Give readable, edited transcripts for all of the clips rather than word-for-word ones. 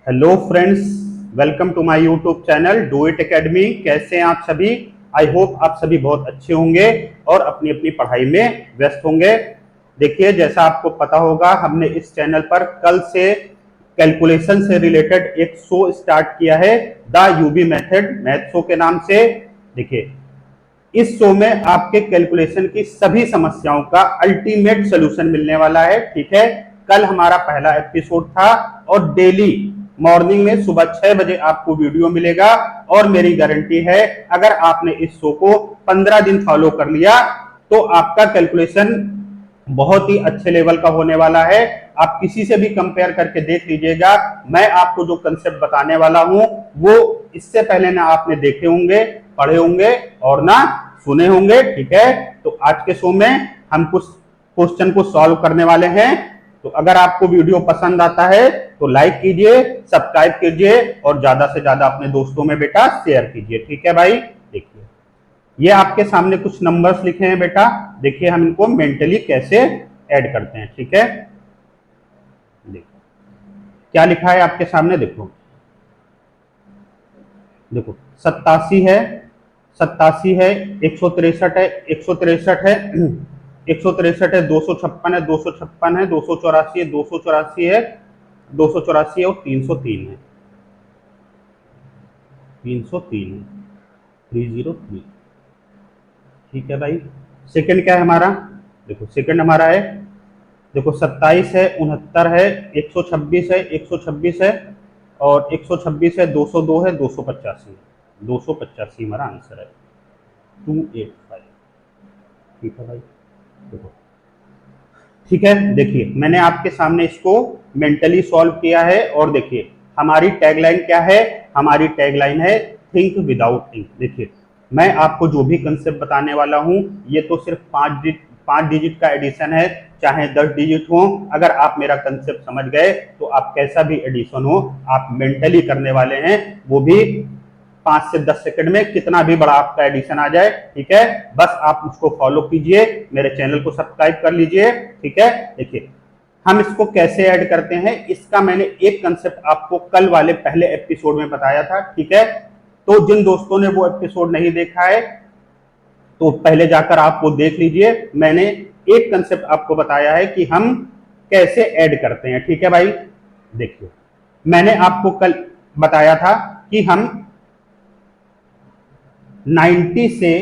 Hello friends, welcome to my YouTube channel do it academy. कैसे हैं आप सभी? आई होप आप सभी बहुत अच्छे होंगे और अपनी अपनी पढ़ाई में व्यस्त होंगे। देखिए, जैसा आपको पता होगा, हमने इस चैनल पर कल से कैलकुलेशन से रिलेटेड एक शो स्टार्ट किया है, the UB method math show के नाम से। देखिए, इस शो में आपके कैलकुलेशन की सभी समस्याओं का अल्टीमेट सॉल्यूशन मिलने वाला है। ठीक है, कल हमारा पहला एपिसोड था और डेली मॉर्निंग में सुबह 6 बजे आपको वीडियो मिलेगा। और मेरी गारंटी है, अगर आपने इस शो को 15 दिन फॉलो कर लिया तो आपका कैलकुलेशन बहुत ही अच्छे लेवल का होने वाला है। आप किसी से भी कंपेयर करके देख लीजिएगा, मैं आपको जो कंसेप्ट बताने वाला हूं वो इससे पहले ना आपने देखे होंगे, पढ़े होंगे और ना सुने होंगे। ठीक है, तो आज के शो में हम कुछ क्वेश्चन को सॉल्व करने वाले हैं। तो अगर आपको वीडियो पसंद आता है तो लाइक कीजिए, सब्सक्राइब कीजिए और ज्यादा से ज्यादा अपने दोस्तों में बेटा शेयर कीजिए। ठीक है भाई, देखिए ये आपके सामने कुछ नंबर्स लिखे हैं बेटा। देखिए हम इनको मेंटली कैसे ऐड करते हैं। ठीक है, देखो क्या लिखा है आपके सामने। देखो देखो 87 है, 87 है, 163 है, 163 है, 163 है, 256 है, 256 है, 284 है, 284 है, 284 है और 303 है, 303 है, 303। ठीक है भाई, सेकंड क्या है हमारा? देखो सेकंड हमारा है, देखो 27 है, 69 है, 126 है, 126 है और 126 है, 202 है, 285 है, 285 हमारा आंसर है, 285। ठीक है भाई, देखो ठीक है। देखिए मैंने आपके सामने इसको मेंटली सॉल्व किया है और देखिए हमारी टैगलाइन क्या है? हमारी टैगलाइन है थिंक विदाउट थिंक। देखिए मैं आपको जो भी कंसेप्ट बताने वाला हूं ये तो सिर्फ 5 डिजिट का एडिशन है, चाहे 10 डिजिट हो। अगर आप मेरा कंसेप्ट समझ गए तो आप कैसा भी एडिशन हो आप मेंटली करने वाले हैं, वो भी 5 से 10 सेकंड में, कितना भी बड़ा आपका एडिशन आ जाए। ठीक है, बस आप उसको फॉलो कीजिए, मेरे चैनल को सब्सक्राइब कर लीजिए। ठीक है, देखिए हम इसको कैसे ऐड करते हैं इसका मैंने एक कंसेप्ट आपको कल वाले पहले एपिसोड में बताया था। ठीक है, तो जिन दोस्तों ने वो एपिसोड नहीं देखा है तो पहले जाकर आप वो देख लीजिए। मैंने एक कंसेप्ट आपको बताया है कि हम कैसे ऐड करते हैं। ठीक है भाई, देखिए मैंने आपको कल बताया था कि हम 90 से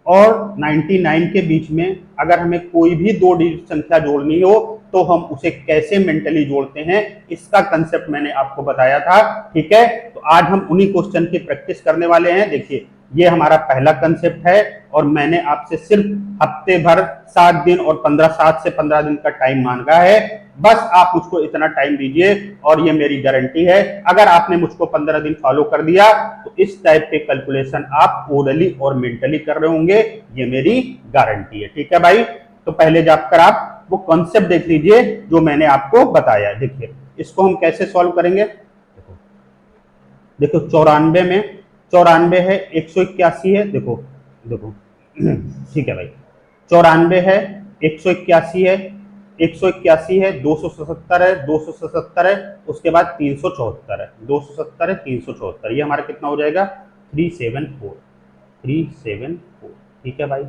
और 99 के बीच में अगर हमें कोई भी 2 डिजिट संख्या जोड़नी हो तो हम उसे कैसे मेंटली जोड़ते हैं, इसका कंसेप्ट मैंने आपको बताया था। ठीक है, तो आज हम उन्हीं क्वेश्चन की प्रैक्टिस करने वाले हैं। देखिए ये हमारा पहला कंसेप्ट है और मैंने आपसे सिर्फ हफ्ते भर 7 दिन और 7 से 15 दिन का टाइम मांगा है। बस आप मुझको इतना टाइम दीजिए और ये मेरी गारंटी है, अगर आपने मुझको 15 दिन फॉलो कर दिया तो इस टाइप के कैलकुलेशन आप ओरली और मेंटली कर रहे होंगे, ये मेरी गारंटी है। ठीक है भाई, तो पहले जाकर आप वो कॉन्सेप्ट देख लीजिए जो मैंने आपको बताया है। देखिए इसको हम कैसे सॉल्व करेंगे। देखो 94 में 94 है, 181 है। देखो देखो ठीक है भाई, 94 है, 181 है, 181 है, 277 है, 277 है, उसके बाद 374 है, 270 है, 374, ये हमारा कितना हो जाएगा? 374, 374। ठीक है भाई,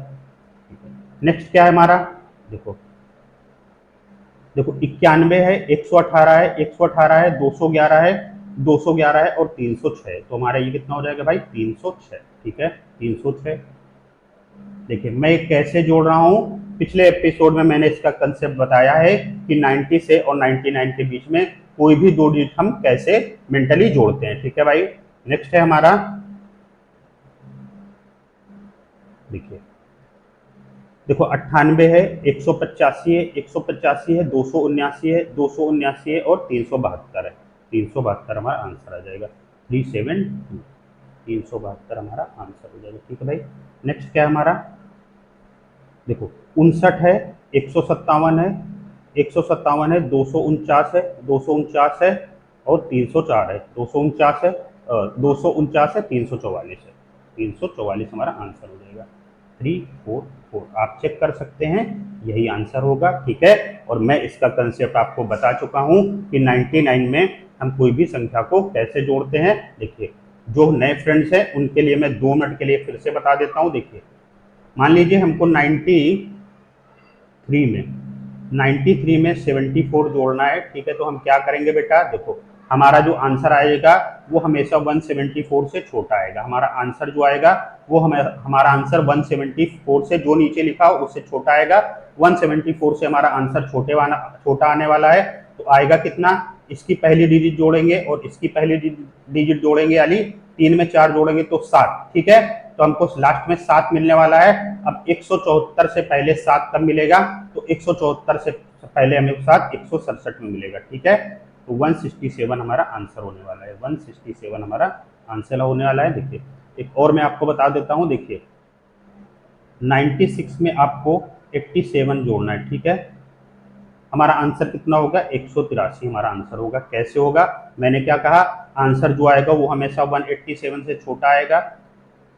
नेक्स्ट क्या है हमारा? देखो देखो 91 है, 118 है, 118 है, 211 है, 211 है और 306 है, तो हमारा ये कितना हो जाएगा भाई? 306। ठीक है, 306। देखिए मैं कैसे जोड़ रहा हूं, पिछले एपिसोड में मैंने इसका कंसेप्ट बताया है कि 90 से और 99 के बीच में कोई भी 2 डिजिट हम कैसे मेंटली जोड़ते हैं। ठीक है भाई, नेक्स्ट है हमारा, देखिए देखो 98 है, 185 है, 185 है, 279 है, 279 है और 372 है, 372 हमारा आंसर आ जाएगा, 372, 372 हमारा आंसर हो जाएगा। ठीक है भाई, नेक्स्ट क्या है हमारा? देखो 59 है, 157 है, 157 है, 249 है, 249 है और 304 है, 249 है, 249 है, 344 है, 344 हमारा आंसर हो जाएगा, 344। आप चेक कर सकते हैं, यही आंसर होगा। ठीक है, और मैं इसका कंसेप्ट आपको बता चुका हूं कि 99 में हम कोई भी संख्या को कैसे जोड़ते हैं। देखिए, जो नए फ्रेंड्स हैं उनके लिए मैं 2 मिनट के लिए फिर से बता देता हूँ। देखिए, मान लीजिए हमको 93 में 74 जोड़ना है, ठीक है। तो हम क्या करेंगे बेटा, देखो हमारा जो आंसर आएगा वो हमेशा 174 से छोटा आएगा। हमारा आंसर जो आएगा वो हमारा आंसर 174 से, जो नीचे लिखा हो उससे छोटा आएगा। 174 से हमारा आंसर छोटा आने वाला है। तो आएगा कितना, इसकी पहली डिजिट जोड़ेंगे और इसकी पहली डिजिट जोड़ेंगे, यानी 3 में 4 जोड़ेंगे तो 7, ठीक है। तो हमको लास्ट में 7 मिलने वाला है। अब 174 से पहले 7 कब मिलेगा, तो 174 से पहले हमें 7 167 में मिलेगा, ठीक है। तो 167 हमारा आंसर होने वाला है। 167 हमारा आंसर होने वाला है। देखिए, एक और मैं आपको बता देता हूँ। देखिए, 96 में आपको 87 जोड़ना है, ठीक है। हमारा आंसर कितना होगा, 183 हमारा आंसर होगा। कैसे होगा, मैंने क्या कहा, आंसर जो आएगा वो हमेशा 187 से छोटा आएगा।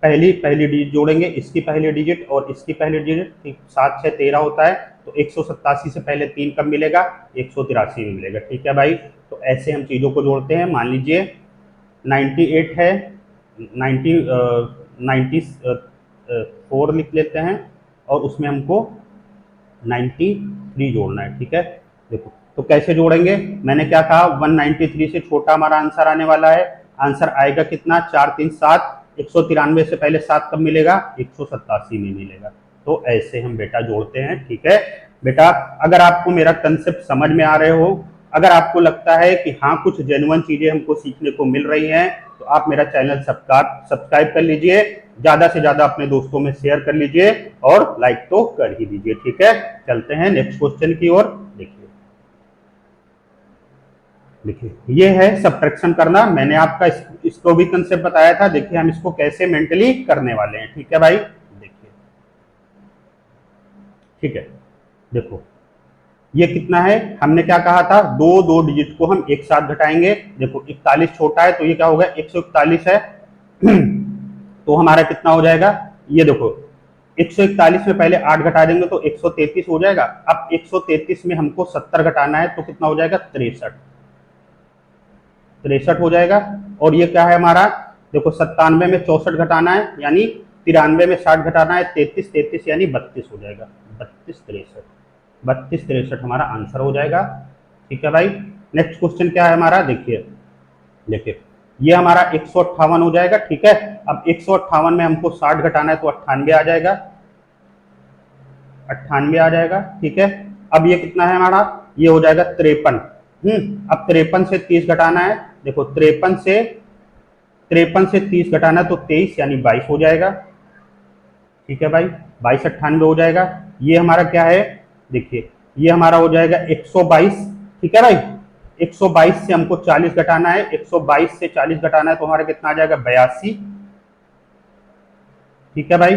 पहली डिजिट जोड़ेंगे, इसकी पहली डिजिट और इसकी पहली डिजिट, 7 6 13 होता है। तो 187 से पहले 3 कब मिलेगा, 183 में मिलेगा, ठीक है भाई। तो ऐसे हम चीज़ों को जोड़ते हैं। मान लीजिए 98 है, 94 लिख लेते हैं और उसमें हमको 93 जोड़ना है, ठीक है। देखो, तो कैसे जोड़ेंगे, मैंने क्या कहा, 193 से छोटा हमारा आंसर आने वाला है। आंसर आएगा कितना, 4 3 7। 193 से पहले 7 कब मिलेगा, 187 में मिलेगा। तो ऐसे हम बेटा जोड़ते हैं, ठीक है बेटा। अगर आपको मेरा कंसेप्ट समझ में आ रहे हो, अगर आपको लगता है कि हाँ कुछ जेन्युइन चीजें हमको सीखने को मिल रही हैं, तो आप मेरा चैनल सब्सक्राइब कर लीजिए, ज्यादा से ज्यादा अपने दोस्तों में शेयर कर लीजिए और लाइक तो कर ही दीजिए, ठीक है। चलते हैं नेक्स्ट क्वेश्चन की ओर। देखिए, ये है सब्ट्रैक्शन करना। मैंने आपका इसको भी कंसेप्ट बताया था। देखिए, हम इसको कैसे मेंटली करने वाले हैं, ठीक है भाई। देखिए, ठीक है, देखो ये कितना है, हमने क्या कहा था, दो डिजिट को हम एक साथ घटाएंगे। देखो 41 छोटा है तो ये क्या होगा, 141 है। तो हमारा कितना हो जाएगा, ये देखो 141 में पहले 8 घटा देंगे तो 133 हो जाएगा। अब 133 में हमको 70 घटाना है तो कितना हो जाएगा, 63 हो जाएगा। और ये क्या है हमारा, देखो 97 में 64 घटाना है, यानी 93 में 60 घटाना है, 33 यानी 32 हो जाएगा। 32 63 हमारा आंसर हो जाएगा, ठीक है भाई। नेक्स्ट क्वेश्चन क्या है हमारा, देखिए ये हमारा 158 हो जाएगा, ठीक है। अब 158 में हमको 60 घटाना है तो 98 आ जाएगा, 98 आ जाएगा, ठीक है। अब ये कितना है हमारा, ये हो जाएगा 53। अब 53 से 30 घटाना है। देखो 53 से 30 घटाना है तो 23 यानी 22 हो जाएगा, ठीक है भाई। 22 98 हो जाएगा। ये हमारा क्या है, देखिए ये हमारा हो जाएगा 122, ठीक है भाई। 122 से हमको 40 घटाना है, 122 से 40 घटाना है तो हमारा कितना आ जाएगा, 82, ठीक है भाई।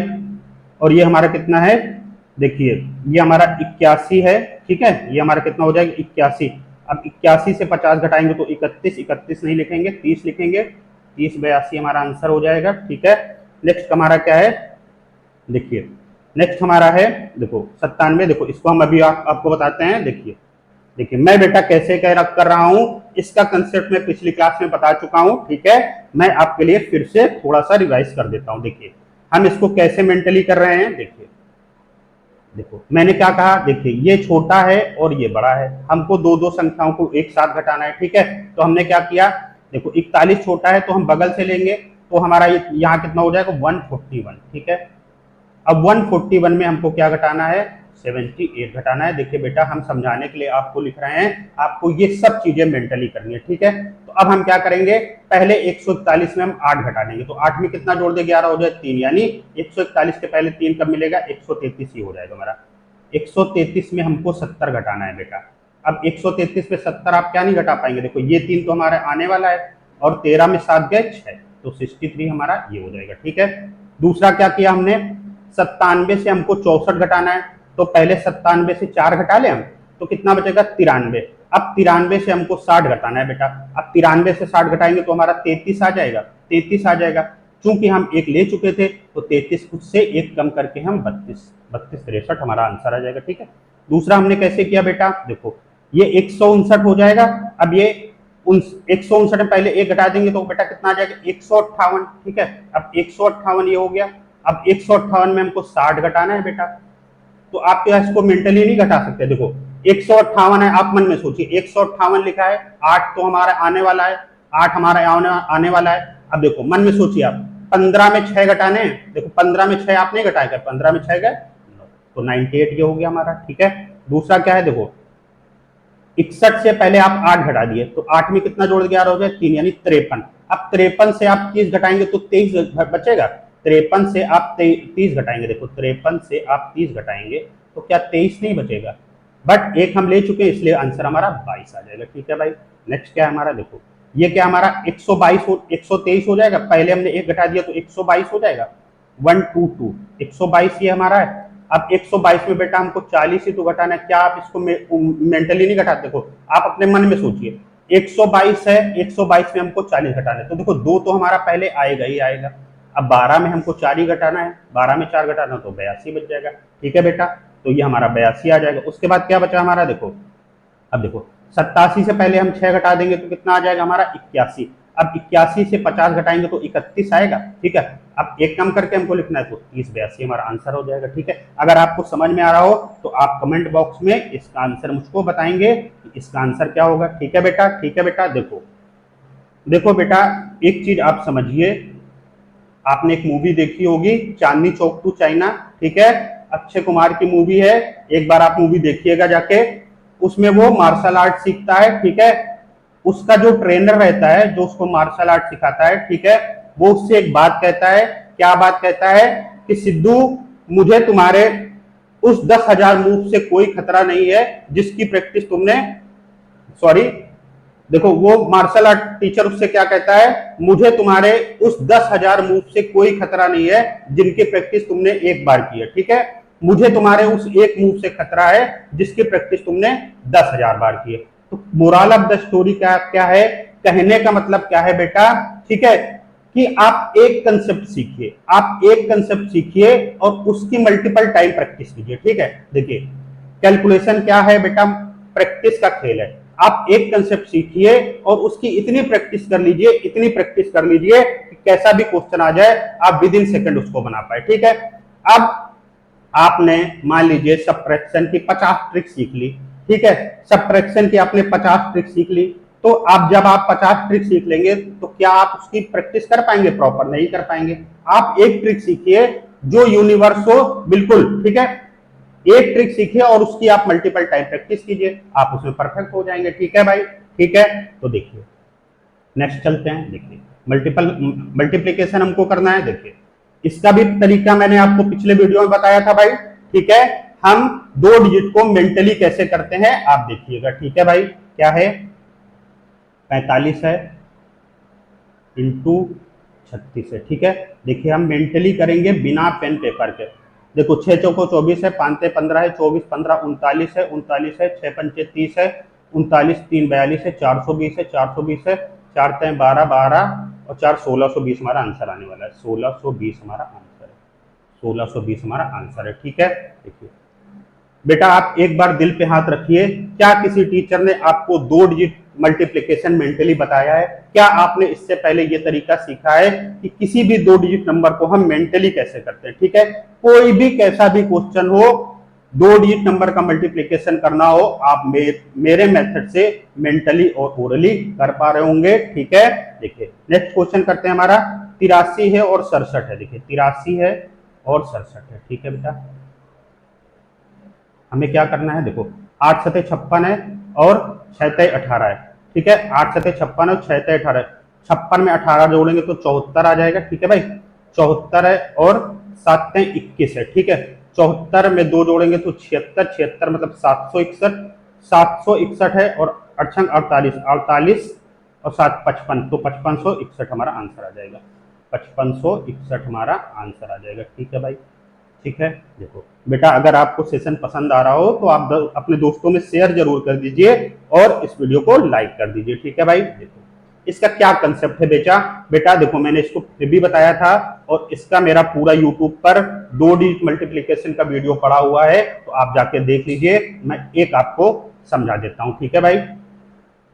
और ये हमारा कितना है, देखिए ये हमारा 81 है, ठीक है। ये हमारा कितना हो जाएगा, 81। अब 81 से 50 घटाएंगे तो 31 नहीं लिखेंगे, 30 लिखेंगे। 30 82 हमारा आंसर हो जाएगा, ठीक है। नेक्स्ट हमारा क्या है, देखिए नेक्स्ट हमारा है, देखो 97। देखो इसको हम अभी आपको बताते हैं। देखिए मैं बेटा कैसे कर रहा हूं, इसका कंसेप्ट मैं पिछली क्लास में बता चुका हूं, ठीक है। मैं आपके लिए फिर से थोड़ा सा रिवाइज कर देता हूं। देखिए हम इसको कैसे मेंटली कर रहे हैं। देखो मैंने क्या कहा, देखिए ये छोटा है और ये बड़ा है, हमको दो संख्याओं को एक साथ घटाना है, ठीक है। तो हमने क्या किया, देखो 41 छोटा है तो हम बगल से लेंगे, तो हमारा ये यहाँ कितना हो जाएगा, 141, ठीक है। अब 141 में हमको क्या घटाना है, 78 घटाना है। देखिए बेटा हम समझाने के लिए आपको लिख रहे हैं, आपको ये सब चीजें मेंटली करनी है, ठीक है। तो अब हम क्या करेंगे, पहले 141 में हम 8 घटा देंगे, तो 8 में कितना जोड़ दे, 11 हो जाए 3, यानी 141 के पहले 3 कब मिलेगा, 133 ही हो जाएगा हमारा। 133 में हमको 70 घटाना है बेटा। अब 133 में 70 आप क्या नहीं घटा पाएंगे, देखो ये 3 तो हमारा आने वाला है और 13 में 7 गए 6, तो 63 हमारा ये हो जाएगा, ठीक है। दूसरा क्या किया हमने, 97 से हमको 64 घटाना है, तो पहले 97 से 4 घटा ले हम, तो कितना बचेगा, 93। अब 93 से हमको 60 घटाना है बेटा। अब 93 से 60 घटाएंगे तो हमारा 33 आ जाएगा, 33 आ जाएगा। चूंकि हम एक ले चुके थे तो 33 से एक कम करके हम 32 63 हमारा आंसर आ जाएगा, ठीक है। दूसरा हमने कैसे किया बेटा, देखो ये 159 हो जाएगा। अब ये उन 159 में पहले एक घटा देंगे तो बेटा कितना आ जाएगा 158, ठीक है। अब 158 ये हो गया। अब 158 में हमको 60 घटाना है बेटा, तो आप क्या इसको मेंटली नहीं घटा सकते। देखो 158 है, आप मन में सोचिए 158 लिखा है, 8 तो हमारा आने वाला है, 8 हमारा आने वाला है। अब देखो मन में सोचिए आप 15 में 6 घटाने हैं, देखो 15 में 6 आप नहीं घटाए कर, 15 में 6 गए तो 98 ये हो गया हमारा, ठीक है। दूसरा क्या है, देखो 61 से पहले आप 8 घटा दिए तो 8 में कितना जोड़ के आ रहा हो जाए 3 यानी 53। अब 53 से आप 30 घटाएंगे तो 23 बचेगा। 53 से आप 30 घटाएंगे, देखो 53 से आप 30 घटाएंगे तो क्या 23 नहीं बचेगा, बट एक हम ले चुके हैं इसलिए आंसर हमारा 22 आ जाएगा, ठीक है भाई। नेक्स्ट क्या है हमारा, देखो ये क्या हमारा 123 हो जाएगा, पहले हमने एक घटा दिया तो 122 हो जाएगा, 122 122 ये हमारा है। अब 122 में बेटा हमको 40 ही तो घटाना है, क्या आप इसको मेंटली नहीं घटाते? देखो आप अपने मन में सोचिए 122 है, 122 में हमको 40 घटाना है, तो देखो 2 तो हमारा पहले आएगा ही आएगा। अब 12 में हमको 4 ही घटाना है, 12 में 4 घटाना तो 82 बच जाएगा, ठीक है बेटा। तो ये हमारा 82 आ जाएगा। उसके बाद क्या बचा हमारा, देखो अब देखो 87 से पहले हम 6 घटा देंगे तो कितना आ जाएगा हमारा 81। अब 81 से 50 घटाएंगे तो 31 आएगा, ठीक है। अब एक कम करके हमको लिखना है तो 30 82 हमारा आंसर हो जाएगा, ठीक है। अगर आपको समझ में आ रहा हो तो आप कमेंट बॉक्स में इसका आंसर मुझको बताएंगे कि इसका आंसर क्या होगा, ठीक है बेटा, ठीक है बेटा। देखो देखो बेटा एक चीज आप समझिए, आपने एक मूवी देखी होगी चांदनी चौक टू चाइना, ठीक है, अक्षय कुमार की मूवी है, एक बार आप मूवी देखिएगा जाके। उसमें वो मार्शल आर्ट सीखता है, ठीक है। उसका जो ट्रेनर रहता है जो उसको मार्शल आर्ट सिखाता है, ठीक है, वो उससे एक बात कहता है, क्या बात कहता है कि सिद्धू मुझे तुम्हारे उस 10,000 मूव से कोई खतरा नहीं है जिसकी प्रैक्टिस तुमने, सॉरी देखो वो मार्शल आर्ट टीचर उससे क्या कहता है, मुझे तुम्हारे उस 10,000 मूव से कोई खतरा नहीं है जिनकी प्रैक्टिस तुमने एक बार की है, ठीक है। मुझे तुम्हारे उस एक मूव से खतरा है जिसकी प्रैक्टिस तुमने 10,000 बार की है। तो मोरल ऑफ द स्टोरी क्या क्या है, कहने का मतलब क्या है बेटा, ठीक है, कि आप एक कंसेप्ट सीखिए, आप एक कंसेप्ट सीखिए और उसकी मल्टीपल टाइम प्रैक्टिस कीजिए, ठीक है। देखिए कैलकुलेशन क्या है बेटा, प्रैक्टिस का खेल है। आप एक कंसेप्ट सीखिए और उसकी इतनी प्रैक्टिस कर लीजिए, इतनी प्रैक्टिस कर लीजिए कि कैसा भी क्वेश्चन आ जाए आप विद इन सेकंड उसको बना पाए, ठीक है। अब आपने मान लीजिए सबट्रैक्शन की 50 ट्रिक सीख ली, ठीक है, सबट्रैक्शन की आपने 50 ट्रिक सीख ली, तो अब जब आप 50 ट्रिक सीख लेंगे तो क्या आप उसकी प्रैक्टिस कर पाएंगे? प्रॉपर नहीं कर पाएंगे। आप एक ट्रिक सीखिए जो यूनिवर्स हो, बिल्कुल ठीक है, एक ट्रिक सीखिए और उसकी आप मल्टीपल टाइम प्रैक्टिस कीजिए, आप उसमें परफेक्ट हो जाएंगे, ठीक है भाई, ठीक है। तो देखिए नेक्स्ट चलते हैं, देखिए मल्टीप्लीकेशन हमको करना है। देखिए इसका भी तरीका मैंने आपको पिछले वीडियो में बताया था भाई, ठीक है। हम 2 डिजिट को मेंटली कैसे करते हैं आप देखिएगा, ठीक है भाई। क्या है 45 है इंटू 36 है, ठीक है। देखिए हम मेंटली करेंगे बिना पेन पेपर के। देखो 6 चौको 24 है, 5 15 है, 24 15 39 है, 39 है, 6 पंचे 30 है, 39 3 42 है, 420 है, 420 है, 4 3 12 12 और 4 1620 हमारा आंसर आने वाला है। 1620 हमारा आंसर है, 1620 हमारा आंसर है, ठीक है। देखिए बेटा आप एक बार दिल पे हाथ रखिए, क्या किसी टीचर ने आपको 2 डिजिट मल्टीप्लिकेशन मेंटली बताया है? क्या आपने इससे पहले ये तरीका सीखा है कि किसी भी 2 डिजिट नंबर को हम मेंटली कैसे करते हैं, ठीक है। कोई भी कैसा भी क्वेश्चन हो, 2 डिजिट नंबर का मल्टीप्लिकेशन करना हो, आप मेरे मेथड से मेंटली और ओरली कर पा रहे होंगे, ठीक है। देखिए नेक्स्ट क्वेश्चन करते हैं, हमारा 83 है और 67 है। देखिए 83 है और 67 है, ठीक है बेटा। हमें क्या करना है, देखो 8 सते 56 है और 6 तय 18 है, ठीक है। 8 सते 56 और 6 तय 18, 56 में 18 जोड़ेंगे तो 74 आ जाएगा, ठीक है भाई। 74 है और 7 तय 21 है, ठीक है। 74 में 2 जोड़ेंगे तो 76, 76 मतलब 761, 761 है और 8 48, 48 और 7 55, तो 5561 हमारा आंसर आ जाएगा, 5561 हमारा आंसर आ जाएगा, ठीक है भाई, ठीक है। देखो बेटा अगर आपको सेशन पसंद आ रहा हो तो आप अपने दोस्तों में शेयर जरूर कर दीजिए और इस वीडियो को लाइक कर दीजिए, ठीक है भाई। देखो इसका क्या कंसेप्ट है बेटा, बेटा देखो मैंने इसको फिर भी बताया था और इसका मेरा पूरा यूट्यूब पर 2 डिजिट मल्टीप्लिकेशन का वीडियो पड़ा हुआ है, तो आप जाके देख लीजिए, मैं एक आपको समझा देता हूं, ठीक है भाई।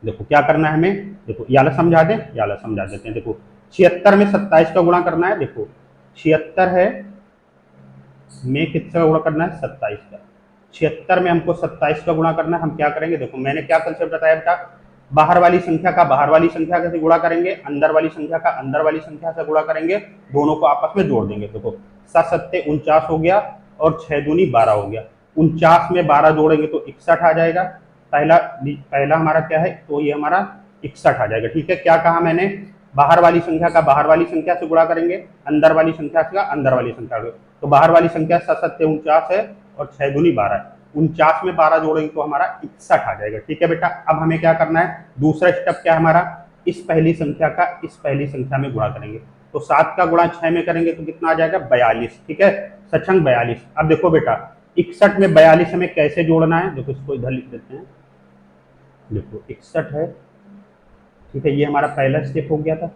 देखो क्या करना है हमें, देखो ये वाला समझा दें, ये वाला समझा देते हैं। देखो 76 में 27 का गुणा करना है। देखो 76 है में किसका गुणा करना है, 27 का। 76 में हमको 27 का गुणा करना है। हम क्या करेंगे, देखो मैंने क्या कंसेप्ट बताया बेटा, बाहर वाली संख्या का बाहर वाली संख्या से गुणा करेंगे, अंदर वाली संख्या का अंदर वाली संख्या से गुणा करेंगे, दोनों को आपस में जोड़ देंगे। देखो 7 7 49 हो गया और 6 दूनी 12 हो गया। 49 में 12 जोड़ेंगे तो 61 आ जाएगा। पहला पहला हमारा क्या है, तो ये हमारा 61 आ जाएगा। ठीक है, क्या कहा मैंने, बाहर वाली संख्या का बाहर वाली संख्या से गुणा करेंगे, अंदर वाली संख्या का अंदर वाली संख्या से। तो बाहर वाली संख्या 7 7 49 है और 6 दूनी 12 है। 49 में 12 जोड़ेंगे तो हमारा 61 आ जाएगा। ठीक है बेटा, अब हमें क्या करना है, दूसरा स्टेप क्या है हमारा, इस पहली संख्या का इस पहली संख्या में गुणा करेंगे। तो 7 का गुणा 6 में करेंगे तो कितना आ जाएगा, 42। ठीक है, सचंग 42। अब देखो बेटा 61 में 42 हमें कैसे जोड़ना है, देखो इसको इधर लिख देते हैं। देखो 61 है, ठीक है, ये हमारा पहला स्टेप हो गया था।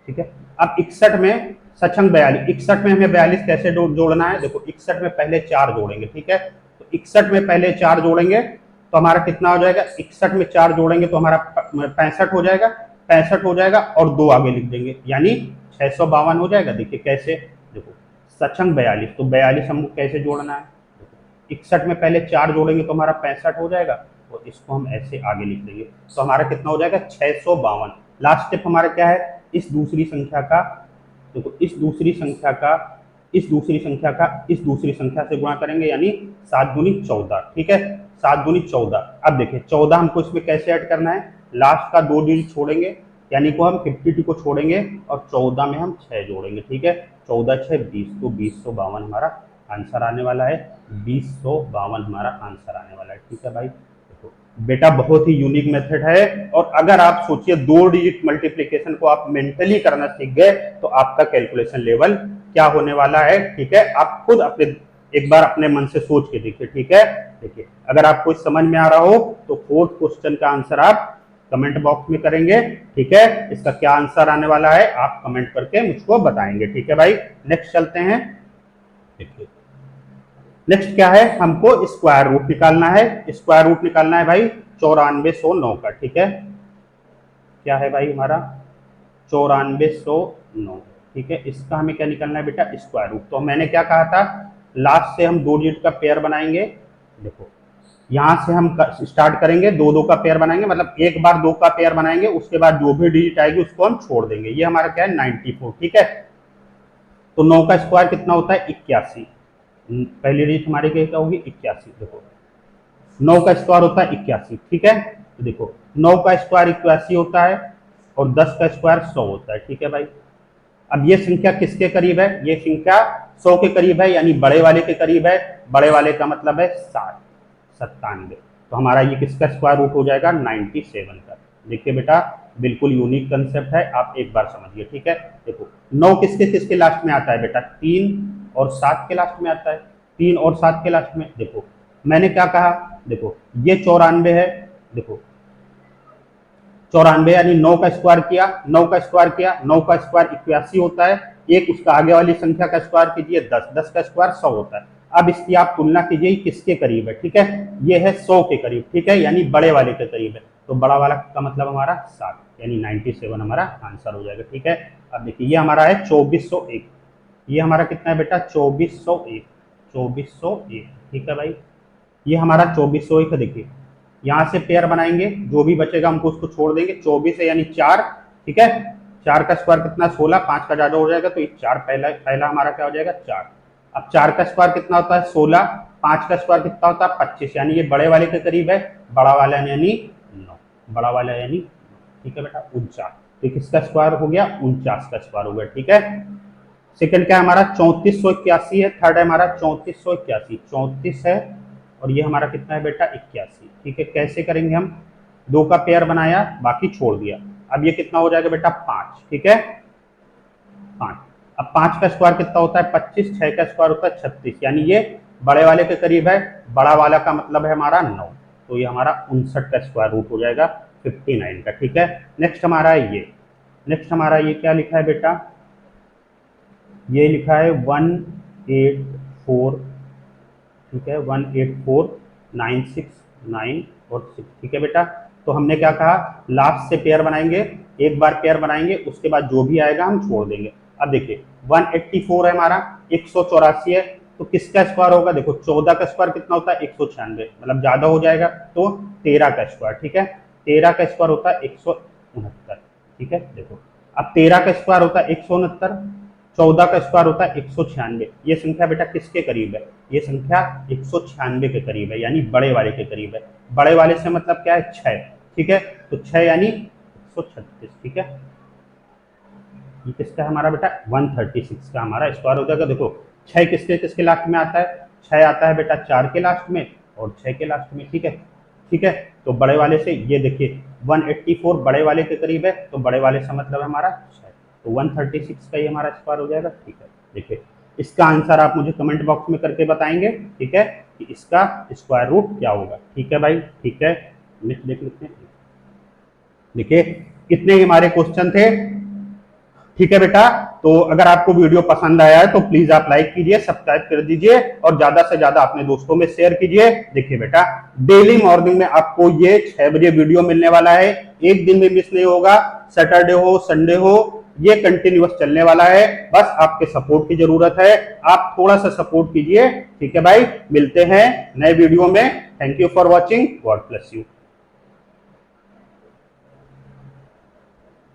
ठीक है, अब 61 में सचंग 42, 61 में हमें 42 कैसे जोड़ना है, देखो 61 में पहले 4 जोड़ेंगे। ठीक है, तो 61 में पहले 4 जोड़ेंगे तो हमारा कितना हो जाएगा, 61 में 4 जोड़ेंगे तो हमारा 65 हो जाएगा। 65 हो जाएगा और 2 आगे लिख देंगे, यानी 652 हो जाएगा। देखिए कैसे, देखो सचंग 42, तो 42 हमको कैसे जोड़ना है, 61 में पहले 4 जोड़ेंगे तो हमारा 65 हो जाएगा और इसको हम ऐसे आगे लिख देंगे तो हमारा कितना हो जाएगा, 652। लास्ट स्टेप हमारा क्या है, इस दूसरी संख्या का, देखो इस दूसरी संख्या का इस दूसरी संख्या का इस दूसरी संख्या से गुणा करेंगे, यानी 7 दूनी 14। ठीक है, 7 दूनी 14। अब देखिए 14 हमको इसमें कैसे ऐड करना है, लास्ट का 2 डिजिट छोड़ेंगे, यानी को हम 52 को छोड़ेंगे और 14 में हम 6 जोड़ेंगे। ठीक है, 14 6 20, तो 2052 हमारा आंसर आने वाला है। 2052 हमारा आंसर आने वाला है। ठीक है भाई, देखो बेटा बहुत ही यूनिक मेथड है। और अगर आप सोचिए 2 डिजिट मल्टीप्लीकेशन को आप मेंटली करना सीख गए तो आपका कैलकुलेशन लेवल क्या होने वाला है। ठीक है, आप खुद अपने एक बार अपने मन से सोच के देखिए। ठीक है, देखिए अगर आपको समझ में आ रहा हो तो 4th क्वेश्चन का आंसर आप कमेंट बॉक्स में करेंगे। ठीक है, इसका क्या आंसर आने वाला है आप कमेंट करके मुझको बताएंगे। ठीक है भाई, नेक्स्ट चलते हैं। देखिए नेक्स्ट क्या है, हमको स्क्वायर रूट निकालना है। स्क्वायर रूट निकालना है भाई 9409 का। ठीक है, क्या है भाई हमारा 9409। ठीक है, इसका हमें क्या निकालना है बेटा, स्क्वायर रूट। तो मैंने क्या कहा था, लास्ट से हम 2 डिजिट का पेयर बनाएंगे। देखो यहां से हम स्टार्ट करेंगे, 2 2 का पेयर बनाएंगे, मतलब एक बार 2 का पेयर बनाएंगे, उसके बाद जो भी डिजिट आएगी उसको हम छोड़ देंगे। ये हमारा क्या है 94। ठीक है, तो 9 का स्क्वायर कितना होता है, 81। पहली डिजिट हमारी क्या होगी, 81। देखो 9 का स्क्वायर होता है 81। ठीक है, तो देखो 9 का स्क्वायर 81 होता है और 10 का स्क्वायर 100 होता है। ठीक है भाई, अब ये संख्या किसके करीब है, ये संख्या 100 के करीब है, यानी बड़े वाले के करीब है। बड़े वाले का मतलब है 60, 97। तो हमारा ये किसका स्क्वायर रूट हो जाएगा, 97 का। देखिए बेटा बिल्कुल यूनिक कंसेप्ट है, आप एक बार समझिए। ठीक है, देखो 9 किसके किसके लास्ट में आता है बेटा, 3 और 7 के लास्ट में आता है। 3 और 7 के लास्ट में, देखो मैंने क्या कहा, देखो ये 94 है। देखो 94 यानी 9 का स्क्वायर किया, 9 का स्क्वायर किया, 9 का स्क्वायर 81 होता है। एक उसका आगे वाली संख्या का स्क्वायर कीजिए 10, 10 का स्क्वायर 100 होता है। अब इसकी आप तुलना कीजिए किसके करीब है। ठीक है, ये है 100 के करीब। ठीक है, यानी बड़े वाले के करीब है। तो बड़ा वाला का मतलब हमारा 7, यानी 97 हमारा आंसर हो जाएगा। ठीक है, अब देखिए ये हमारा है 2401। ये हमारा कितना है बेटा, 2401। 2401। ठीक है भाई, ये हमारा 2401 है। देखिए यहाँ से पेयर बनाएंगे, जो भी बचेगा हमको उसको छोड़ देंगे। 24 है यानी 4। ठीक है, 4 का स्क्वायर कितना, 16, 5 का ज्यादा हो जाएगा तो ये 4 पहला पहला हमारा क्या हो जाएगा, 4। अब 4 का स्क्वायर कितना होता है, 16। 5 का स्क्वायर कितना होता है, 25, यानी ये बड़े वाले के करीब है। बड़ा वाला यानी 9, बड़ा वाला यानी 9। ठीक है बेटा 49। तो किसका स्क्वायर हो गया, 49 का स्क्वायर हो गया। ठीक है, सेकंड क्या है हमारा 3481 है। थर्ड है हमारा 3481, 34 है और ये हमारा कितना है बेटा, 81। ठीक है, कैसे करेंगे हम, 2 का पेयर बनाया बाकी छोड़ दिया। अब ये कितना हो जाएगा बेटा, 5। ठीक है, 5। अब 5 का स्क्वायर कितना होता है, 25। 6 का स्क्वायर होता है 36, यानी ये बड़े वाले के करीब है। बड़ा वाला का मतलब है हमारा 9, तो ये हमारा 59 का स्क्वायर रूट हो जाएगा 59 का। ठीक है, नेक्स्ट हमारा है ये, नेक्स्ट हमारा ये क्या लिखा है बेटा, ये लिखा है 184। ठीक है, 184 969 और 6। ठीक है बेटा, तो हमने क्या कहा, लास्ट से पेयर बनाएंगे, एक बार पेयर बनाएंगे, उसके बाद जो भी आएगा हम छोड़ देंगे। अब देखिए 184 है हमारा, 184 है, तो किसका स्क्वायर होगा, देखो 14 का स्क्वायर कितना होता है 196, मतलब ज्यादा हो जाएगा तो 13 का स्क्वायर, ठीक है, 13 का स्क्वायर होता है 169, ठीक है। देखो अब 13 का स्क्वायर होता है 169, 14 का स्क्वायर होता है 196, ये संख्या बेटा किसके करीब है, ये संख्या 196 के करीब है, यानी बड़े वाले के करीब है। बड़े वाले से मतलब क्या है 6, ठीक है, तो 6 यानी 136, ठीक है। ये किसका है हमारा बेटा 136 का हमारा स्क्वायर हो जाएगा। देखो 6 किसके किसके लास्ट में आता है, 6 आता है बेटा 4 के लास्ट में और 6 के लास्ट में, ठीक है, ठीक है। तो बड़े वाले से ये देखिए 184 बड़े वाले के करीब है, तो बड़े वाले से मतलब है हमारा 6, तो 136 का ही हमारा स्क्वायर हो जाएगा, ठीक है। देखिए इसका आंसर आप मुझे कमेंट बॉक्स में करके बताएंगे, ठीक है, कि इसका स्क्वायर रूट क्या होगा, ठीक है भाई, ठीक है। देख लेते हैं, देखिए कितने ही हमारे क्वेश्चन थे, ठीक है बेटा। तो अगर आपको वीडियो पसंद आया है तो प्लीज आप लाइक कीजिए, सब्सक्राइब कर दीजिए और ज्यादा से ज्यादा अपने दोस्तों में शेयर कीजिए। देखिए बेटा डेली मॉर्निंग में आपको ये 6 बजे वीडियो मिलने वाला है, एक दिन भी मिस नहीं होगा, सैटरडे हो संडे हो, ये कंटिन्यूअस चलने वाला है। बस आपके सपोर्ट की जरूरत है, आप थोड़ा सा सपोर्ट कीजिए, ठीक है भाई। मिलते हैं नए वीडियो में, thank you for watching, God bless you.